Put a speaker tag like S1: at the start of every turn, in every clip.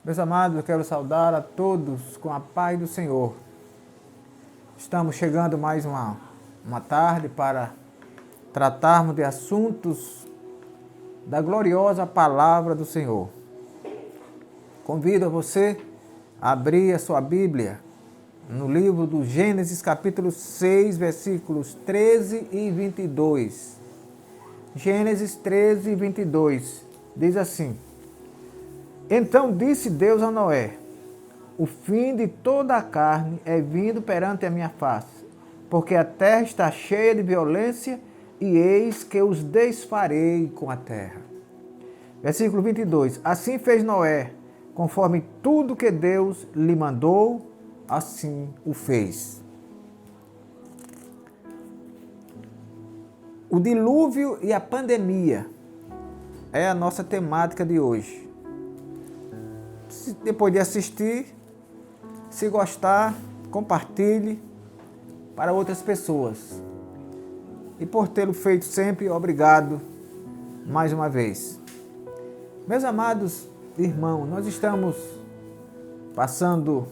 S1: Meus amados, eu quero saudar a todos com a paz do Senhor. Estamos chegando mais uma tarde para tratarmos de assuntos da gloriosa palavra do Senhor. Convido a você a abrir a sua Bíblia no livro do Gênesis, capítulo 6, versículos 13 e 22. Gênesis 13 e 22 diz assim: Então disse Deus a Noé: O fim de toda a carne é vindo perante a minha face, porque a terra está cheia de violência, e eis que os desfarei com a terra. Versículo 22. Assim fez Noé, conforme tudo que Deus lhe mandou, assim o fez. O dilúvio e a pandemia é a nossa temática de hoje. Depois de assistir, se gostar, compartilhe para outras pessoas. E por tê-lo feito sempre, obrigado mais uma vez. Meus amados irmãos, nós estamos passando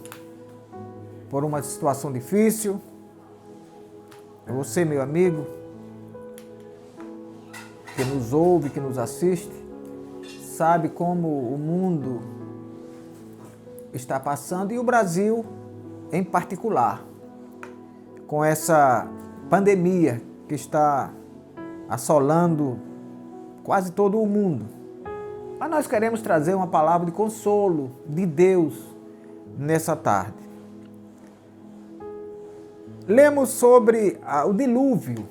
S1: por uma situação difícil. Você, meu amigo, que nos ouve, que nos assiste, sabe como o mundo está passando e o Brasil em particular, com essa pandemia que está assolando quase todo o mundo. Mas nós queremos trazer uma palavra de consolo de Deus nessa tarde. Lemos sobre o dilúvio,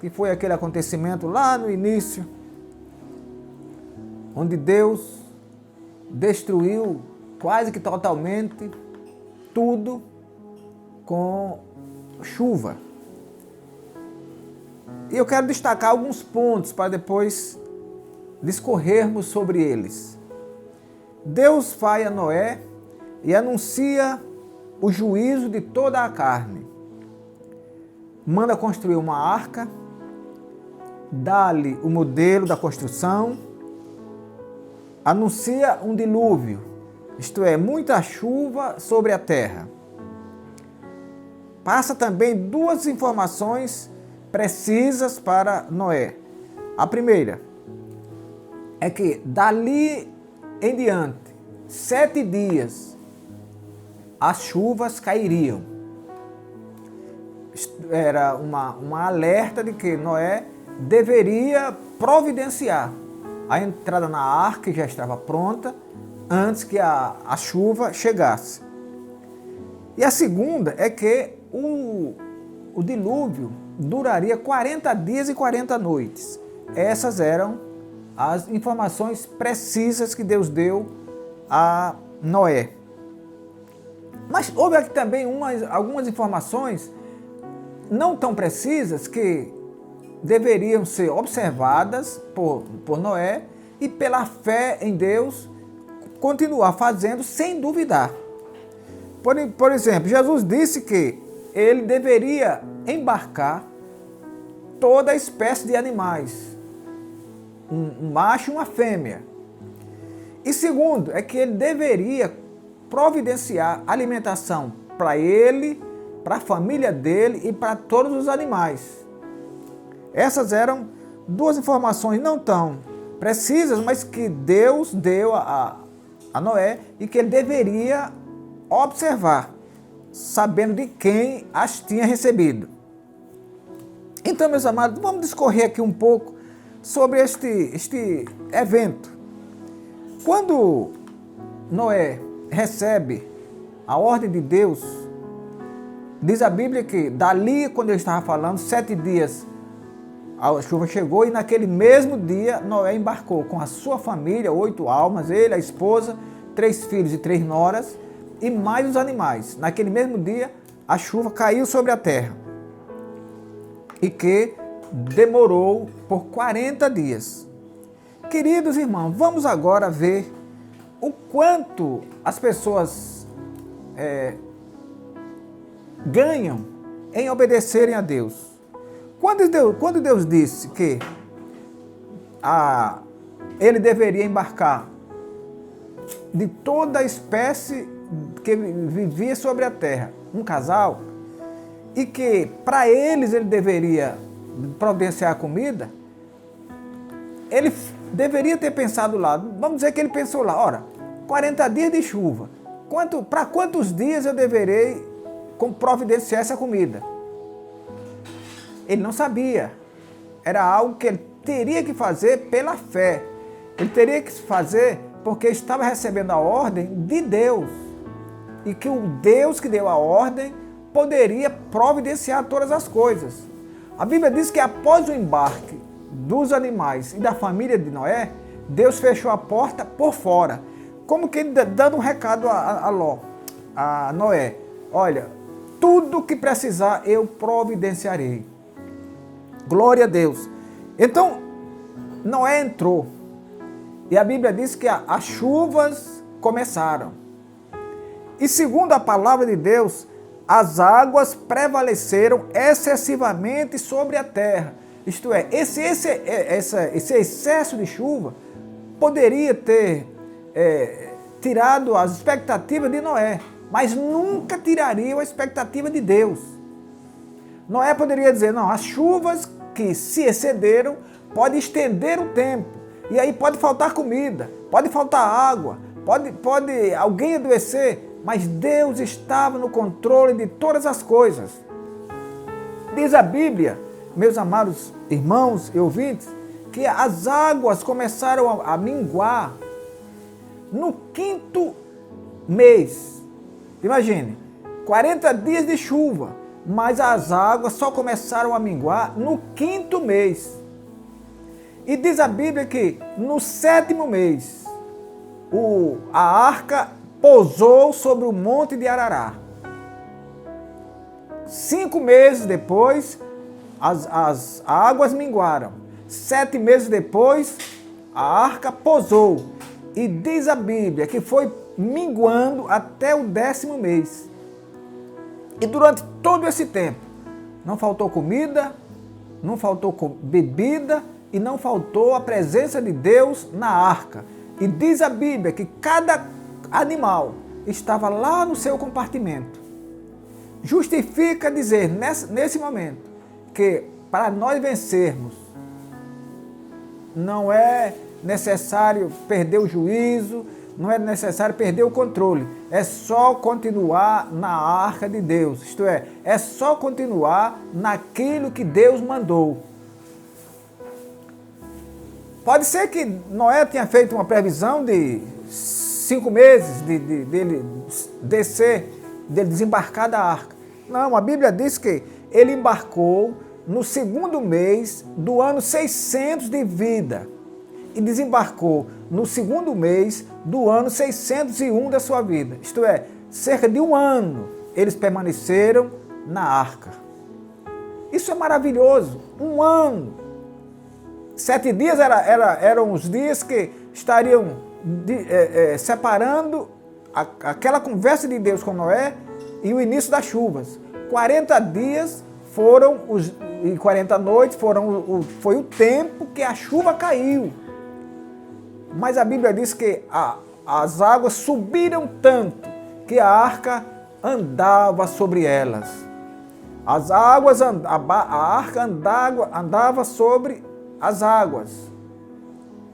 S1: que foi aquele acontecimento lá no início, onde Deus destruiu quase que totalmente tudo com chuva. E eu quero destacar alguns pontos para depois discorrermos sobre eles. Deus faz a Noé e anuncia o juízo de toda a carne. Manda construir uma arca, dá-lhe o modelo da construção, anuncia um dilúvio, isto é, muita chuva sobre a terra. Passa também duas informações precisas para Noé. A primeira é que dali em diante, 7 dias, as chuvas cairiam. Era uma alerta de que Noé deveria providenciar a entrada na arca, que já estava pronta, antes que a chuva chegasse. E a segunda é que o dilúvio duraria 40 dias e 40 noites. Essas eram as informações precisas que Deus deu a Noé. Mas houve aqui também algumas informações não tão precisas que deveriam ser observadas por Noé e pela fé em Deus continuar fazendo sem duvidar. Por exemplo, Jesus disse que ele deveria embarcar toda espécie de animais, um macho e uma fêmea. E segundo, é que ele deveria providenciar alimentação para ele, para a família dele e para todos os animais. Essas eram duas informações não tão precisas, mas que Deus deu a Noé e que ele deveria observar, sabendo de quem as tinha recebido. Então, meus amados, vamos discorrer aqui um pouco sobre este evento. Quando Noé recebe a ordem de Deus, diz a Bíblia que dali, quando ele estava falando, 7 dias a chuva chegou e naquele mesmo dia Noé embarcou com a sua família, 8 almas, ele, a esposa, 3 filhos e 3 noras e mais os animais. Naquele mesmo dia a chuva caiu sobre a terra e que demorou por 40 dias. Queridos irmãos, vamos agora ver o quanto as pessoas ganham em obedecerem a Deus. Quando Deus disse que ele deveria embarcar de toda a espécie que vivia sobre a terra. Um casal, e que para eles ele deveria providenciar a comida, ele deveria ter pensado lá, vamos dizer que ele pensou lá, ora, 40 dias de chuva, para quantos dias eu deverei providenciar essa comida? Ele não sabia, era algo que ele teria que fazer pela fé, ele teria que fazer porque estava recebendo a ordem de Deus, e que o Deus que deu a ordem poderia providenciar todas as coisas. A Bíblia diz que após o embarque dos animais e da família de Noé, Deus fechou a porta por fora, como que dando um recado a Noé: olha, tudo que precisar eu providenciarei. Glória a Deus. Então, Noé entrou, e a Bíblia diz que as chuvas começaram. E segundo a palavra de Deus, as águas prevaleceram excessivamente sobre a terra. Isto é, esse excesso de chuva poderia ter tirado as expectativas de Noé, mas nunca tiraria a expectativa de Deus. Noé poderia dizer, não, as chuvas que se excederam podem estender o tempo, e aí pode faltar comida, pode faltar água, pode alguém adoecer, mas Deus estava no controle de todas as coisas. Diz a Bíblia, meus amados irmãos e ouvintes, que as águas começaram a minguar no 5º mês. Imagine, 40 dias de chuva, mas as águas só começaram a minguar no 5º mês. E diz a Bíblia que no 7º mês, a arca pousou sobre o monte de Arará. 5 meses depois, as águas minguaram. 7 meses depois, a arca pousou. E diz a Bíblia que foi minguando até o 10º mês. E durante todo esse tempo, não faltou comida, não faltou bebida e não faltou a presença de Deus na arca. E diz a Bíblia que cada animal estava lá no seu compartimento. Justifica dizer nesse momento que para nós vencermos não é necessário perder o juízo, não é necessário perder o controle, é só continuar na arca de Deus, isto é só continuar naquilo que Deus mandou. Pode ser que Noé tenha feito uma previsão de 5 meses dele descer, dele desembarcar da arca. Não, a Bíblia diz que ele embarcou no 2º mês do ano 600 de vida e desembarcou no 2º mês do ano 601 da sua vida. Isto é, cerca de 1 ano eles permaneceram na arca. Isso é maravilhoso, 1 ano. 7 dias eram os dias que estariam separando aquela conversa de Deus com Noé e o início das chuvas. 40 dias e 40 noites foi o tempo que a chuva caiu. Mas a Bíblia diz que as águas subiram tanto que a arca andava sobre elas. A arca andava sobre as águas.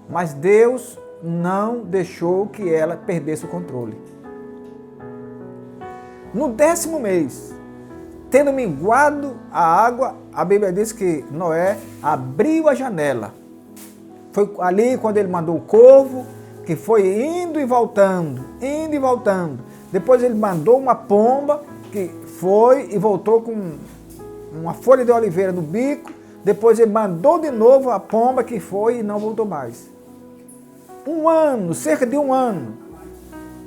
S1: Mas Deus não deixou que ela perdesse o controle. No 10º mês, tendo minguado a água, a Bíblia diz que Noé abriu a janela. Foi ali quando ele mandou o corvo, que foi indo e voltando, indo e voltando. Depois ele mandou uma pomba, que foi e voltou com uma folha de oliveira no bico. Depois ele mandou de novo a pomba, que foi e não voltou mais. 1 ano, cerca de 1 ano.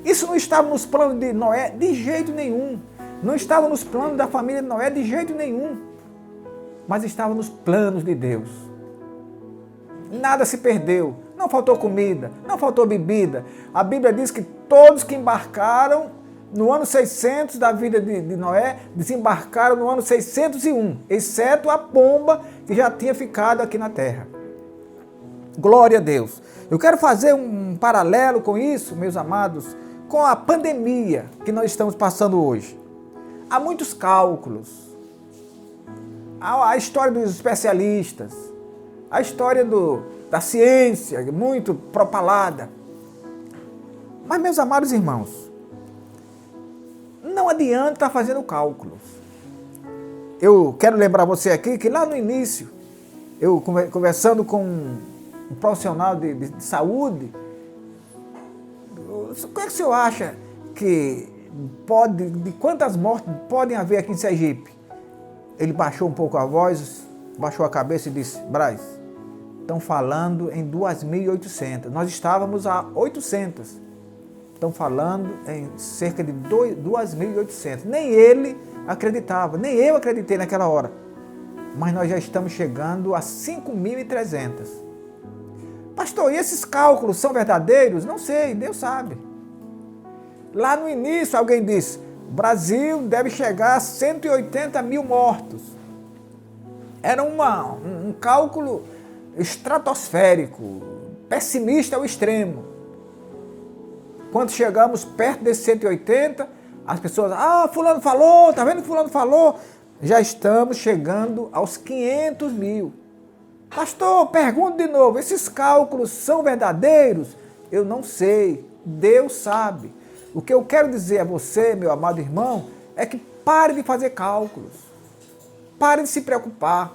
S1: Isso não estava nos planos de Noé de jeito nenhum. Não estava nos planos da família de Noé de jeito nenhum. Mas estava nos planos de Deus. Nada se perdeu. Não faltou comida, não faltou bebida. A Bíblia diz que todos que embarcaram no ano 600 da vida de Noé, desembarcaram no ano 601, exceto a pomba que já tinha ficado aqui na terra. Glória a Deus. Eu quero fazer um paralelo com isso, meus amados, com a pandemia que nós estamos passando hoje. Há muitos cálculos. Há a história dos especialistas, a história da ciência, muito propalada. Mas, meus amados irmãos, não adianta estar fazendo cálculos. Eu quero lembrar você aqui que lá no início, eu conversando com um profissional de saúde, o que é que o senhor acha que de quantas mortes podem haver aqui em Sergipe? Ele baixou um pouco a voz, baixou a cabeça e disse: Braz, estão falando em 2.800. Nós estávamos a 800. Estão falando em cerca de 2.800. Nem ele acreditava, nem eu acreditei naquela hora. Mas nós já estamos chegando a 5.300. Pastor, e esses cálculos são verdadeiros? Não sei, Deus sabe. Lá no início alguém disse: o Brasil deve chegar a 180 mil mortos. Era um cálculo estratosférico, pessimista ao extremo. Quando chegamos perto desses 180, as pessoas: fulano falou, tá vendo que fulano falou? Já estamos chegando aos 500 mil. Pastor, pergunto de novo, esses cálculos são verdadeiros? Eu não sei, Deus sabe. O que eu quero dizer a você, meu amado irmão, é que pare de fazer cálculos. Pare de se preocupar.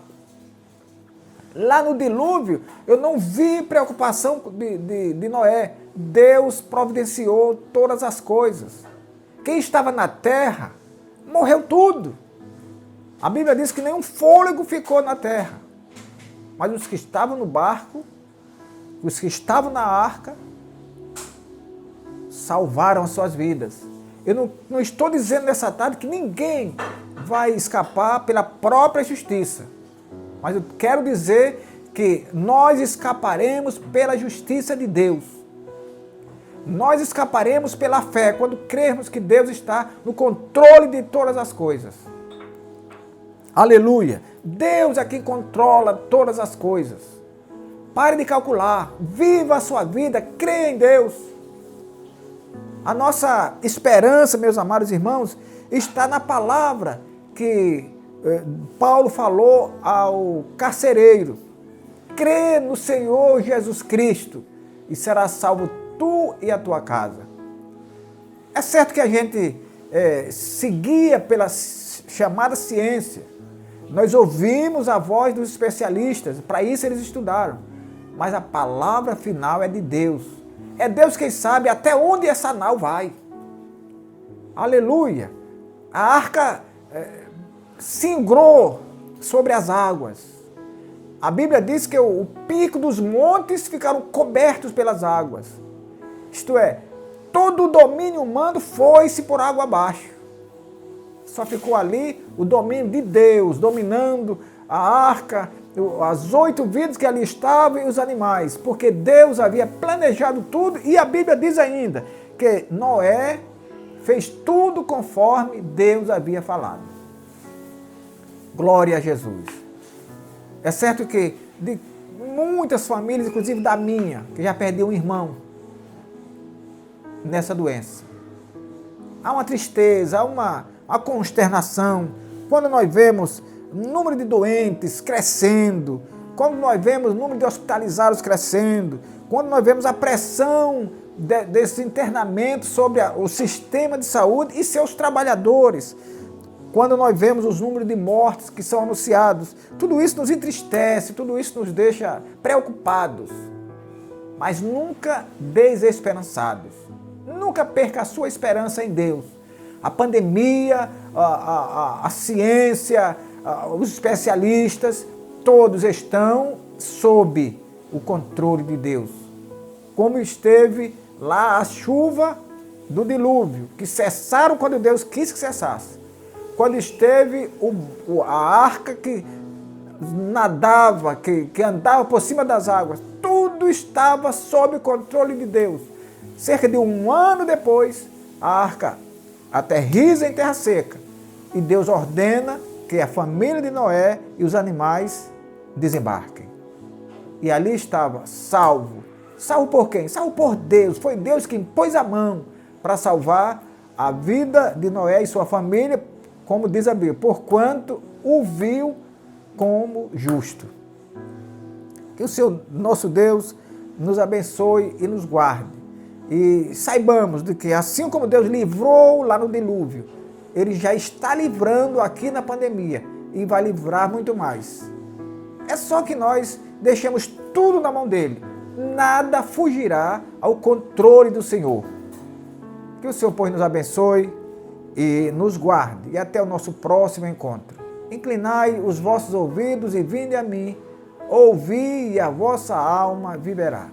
S1: Lá no dilúvio, eu não vi preocupação de Noé. Deus providenciou todas as coisas. Quem estava na terra, morreu tudo. A Bíblia diz que nenhum fôlego ficou na terra. Mas os que estavam no barco, os que estavam na arca, salvaram as suas vidas. Eu não estou dizendo nessa tarde que ninguém vai escapar pela própria justiça. Mas eu quero dizer que nós escaparemos pela justiça de Deus. Nós escaparemos pela fé, quando crermos que Deus está no controle de todas as coisas. Aleluia! Deus é quem controla todas as coisas. Pare de calcular, viva a sua vida, creia em Deus. A nossa esperança, meus amados irmãos, está na palavra que Paulo falou ao carcereiro: crê no Senhor Jesus Cristo e serás salvo tu e a tua casa. É certo que a gente seguia pela chamada ciência. Nós ouvimos a voz dos especialistas, para isso eles estudaram. Mas a palavra final é de Deus. É Deus quem sabe até onde essa nau vai. Aleluia! A arca singrou sobre as águas. A Bíblia diz que o pico dos montes ficaram cobertos pelas águas. Isto é, todo o domínio humano foi-se por água abaixo. Só ficou ali o domínio de Deus, dominando a arca, as 8 vidas que ali estavam e os animais, porque Deus havia planejado tudo, e a Bíblia diz ainda que Noé fez tudo conforme Deus havia falado. Glória a Jesus. É certo que de muitas famílias, inclusive da minha, que já perdeu um irmão nessa doença, há uma tristeza, há uma consternação quando nós vemos o número de doentes crescendo, quando nós vemos o número de hospitalizados crescendo, quando nós vemos a pressão desse internamento sobre o sistema de saúde e seus trabalhadores, quando nós vemos os números de mortes que são anunciados, tudo isso nos entristece, tudo isso nos deixa preocupados, mas nunca desesperançados. Nunca perca a sua esperança em Deus. A pandemia, a ciência, os especialistas, todos estão sob o controle de Deus. Como esteve lá a chuva do dilúvio, que cessaram quando Deus quis que cessasse. Quando esteve a arca que nadava, que andava por cima das águas, tudo estava sob o controle de Deus. Cerca de 1 ano depois, a arca aterriza em terra seca e Deus ordena que a família de Noé e os animais desembarquem. e ali estava salvo. Salvo por quem? Salvo por Deus. Foi Deus quem pôs a mão para salvar a vida de Noé e sua família, como diz a Bíblia, porquanto o viu como justo. Que o Senhor, nosso Deus, nos abençoe e nos guarde. E saibamos de que assim como Deus livrou lá no dilúvio, Ele já está livrando aqui na pandemia e vai livrar muito mais. É só que nós deixemos tudo na mão dEle. Nada fugirá ao controle do Senhor. Que o Senhor, pois, nos abençoe e nos guarde. E até o nosso próximo encontro. Inclinai os vossos ouvidos e vinde a mim. Ouvi e a vossa alma viverá.